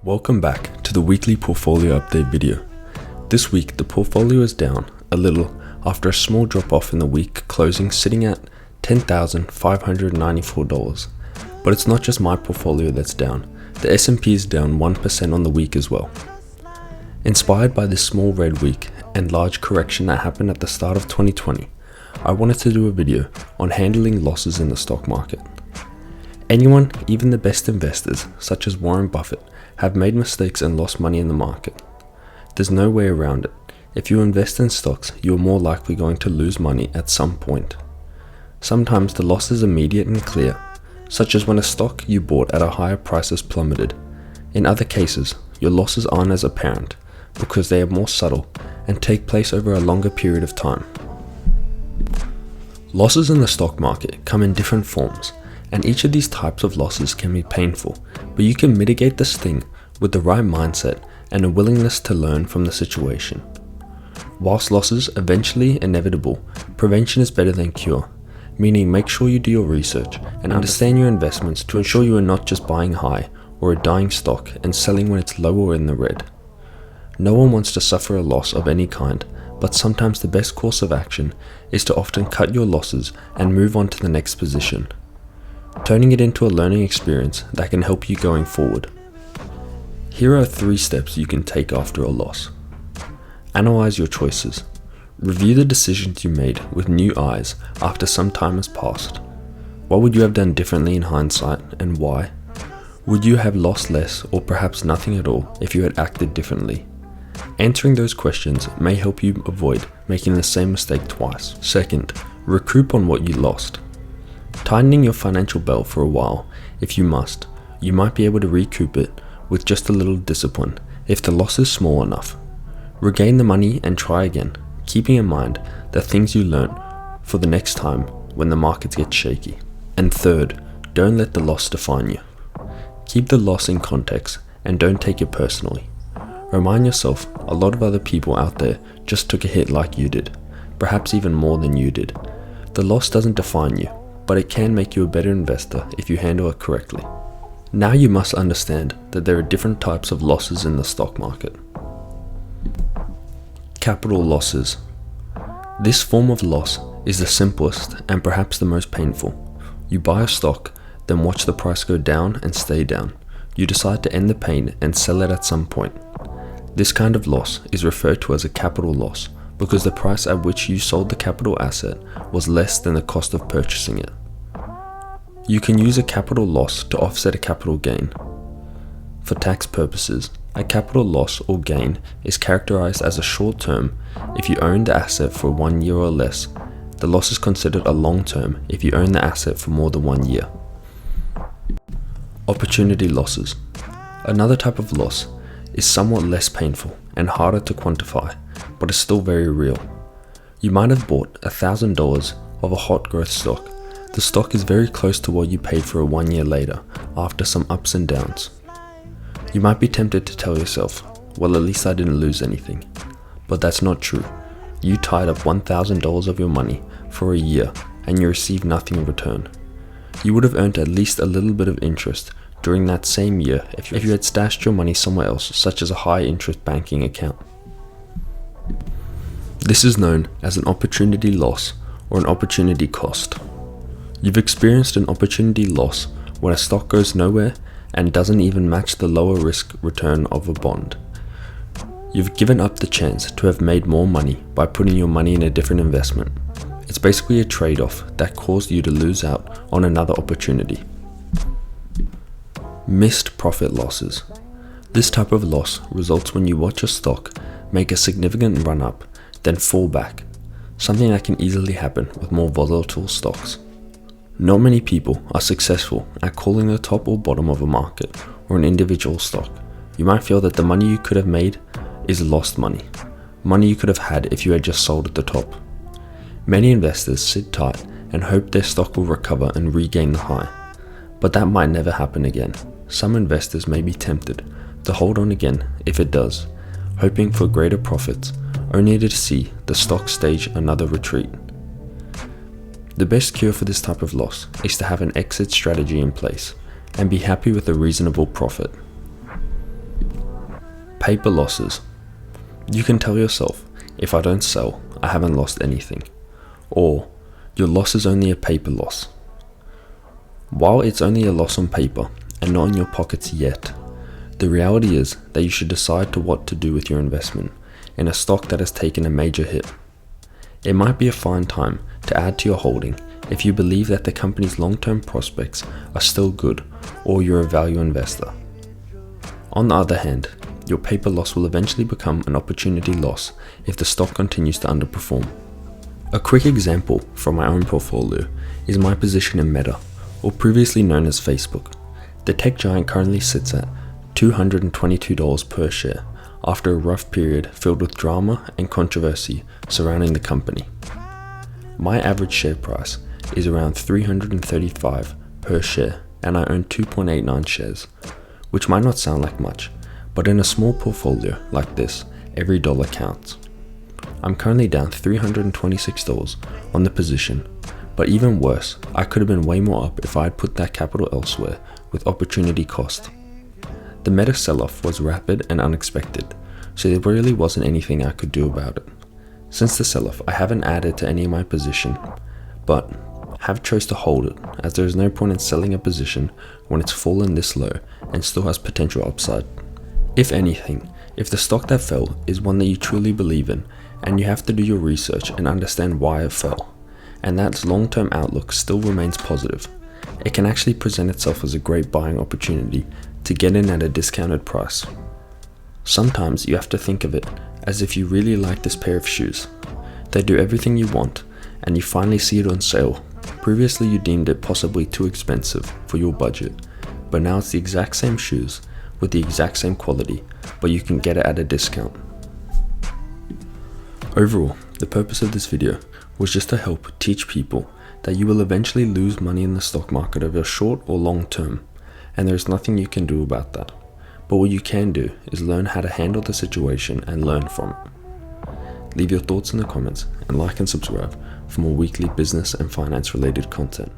Welcome back to the weekly portfolio update video. This week the portfolio is down a little after a small drop off in the week, closing sitting at $10,594. But it's not just my portfolio that's down. The S&P is down 1% on the week as well. Inspired by this small red week and large correction that happened at the start of 2020, I wanted to do a video on handling losses in the stock market. Anyone, even the best investors, such as Warren Buffett, have made mistakes and lost money in the market. There's no way around it. If you invest in stocks, you're more likely going to lose money at some point. Sometimes the loss is immediate and clear, such as when a stock you bought at a higher price has plummeted. In other cases, your losses aren't as apparent because they are more subtle and take place over a longer period of time. Losses in the stock market come in different forms, and each of these types of losses can be painful, but you can mitigate the sting with the right mindset and a willingness to learn from the situation. Whilst losses are eventually inevitable, prevention is better than cure, meaning make sure you do your research and understand your investments to ensure you are not just buying high or a dying stock and selling when it's low or in the red. No one wants to suffer a loss of any kind, but sometimes the best course of action is to often cut your losses and move on to the next position, turning it into a learning experience that can help you going forward. Here are 3 steps you can take after a loss. Analyze your choices. Review the decisions you made with new eyes after some time has passed. What would you have done differently in hindsight and why? Would you have lost less or perhaps nothing at all if you had acted differently? Answering those questions may help you avoid making the same mistake twice. Second, recoup on what you lost. Tightening your financial belt for a while, if you must, you might be able to recoup it with just a little discipline if the loss is small enough. Regain the money and try again, keeping in mind the things you learn for the next time when the markets get shaky. And third, don't let the loss define you. Keep the loss in context and don't take it personally. Remind yourself a lot of other people out there just took a hit like you did, perhaps even more than you did. The loss doesn't define you, but it can make you a better investor if you handle it correctly. Now you must understand that there are different types of losses in the stock market. Capital losses. This form of loss is the simplest and perhaps the most painful. You buy a stock, then watch the price go down and stay down. You decide to end the pain and sell it at some point. This kind of loss is referred to as a capital loss because the price at which you sold the capital asset was less than the cost of purchasing it. You can use a capital loss to offset a capital gain. For tax purposes, a capital loss or gain is characterized as a short term if you own the asset for 1 year or less. The loss is considered a long term if you own the asset for more than 1 year. Opportunity losses. Another type of loss is somewhat less painful and harder to quantify, but is still very real. You might have bought $1,000 of a hot growth stock. The stock is very close to what you paid for it 1 year later after some ups and downs. You might be tempted to tell yourself, well, at least I didn't lose anything. But that's not true. You tied up $1,000 of your money for a year and you received nothing in return. You would have earned at least a little bit of interest during that same year if you had stashed your money somewhere else, such as a high interest banking account. This is known as an opportunity loss or an opportunity cost. You've experienced an opportunity loss when a stock goes nowhere and doesn't even match the lower risk return of a bond. You've given up the chance to have made more money by putting your money in a different investment. It's basically a trade-off that caused you to lose out on another opportunity. Missed profit losses. This type of loss results when you watch a stock make a significant run up, then fall back, something that can easily happen with more volatile stocks. Not many people are successful at calling the top or bottom of a market or an individual stock. You might feel that the money you could have made is lost money you could have had if you had just sold at the top. Many investors sit tight and hope their stock will recover and regain the high, but that might never happen again. Some investors may be tempted to hold on again if it does, hoping for greater profits, only to see the stock stage another retreat. The best cure for this type of loss is to have an exit strategy in place and be happy with a reasonable profit. Paper losses. You can tell yourself, if I don't sell, I haven't lost anything. Or, your loss is only a paper loss. While it's only a loss on paper and not in your pockets yet, the reality is that you should decide to what to do with your investment in a stock that has taken a major hit. It might be a fine time to add to your holding if you believe that the company's long-term prospects are still good or you're a value investor. On the other hand, your paper loss will eventually become an opportunity loss if the stock continues to underperform. A quick example from my own portfolio is my position in Meta, or previously known as Facebook. The tech giant currently sits at $222 per share after a rough period filled with drama and controversy surrounding the company. My average share price is around $335 per share, and I own 2.89 shares, which might not sound like much, but in a small portfolio like this, every dollar counts. I'm currently down $326 on the position, but even worse, I could have been way more up if I had put that capital elsewhere with opportunity cost. The Meta sell-off was rapid and unexpected, so there really wasn't anything I could do about it. Since the sell-off, I haven't added to any of my position, but have chose to hold it, as there is no point in selling a position when it's fallen this low and still has potential upside. If anything, if the stock that fell is one that you truly believe in, and you have to do your research and understand why it fell, and that long-term outlook still remains positive, it can actually present itself as a great buying opportunity to get in at a discounted price. Sometimes you have to think of it as if you really like this pair of shoes. They do everything you want, and you finally see it on sale. Previously you deemed it possibly too expensive for your budget, but now it's the exact same shoes with the exact same quality, but you can get it at a discount. Overall, the purpose of this video was just to help teach people that you will eventually lose money in the stock market over short or long term, and there's nothing you can do about that. But what you can do is learn how to handle the situation and learn from it. Leave your thoughts in the comments and like and subscribe for more weekly business and finance related content.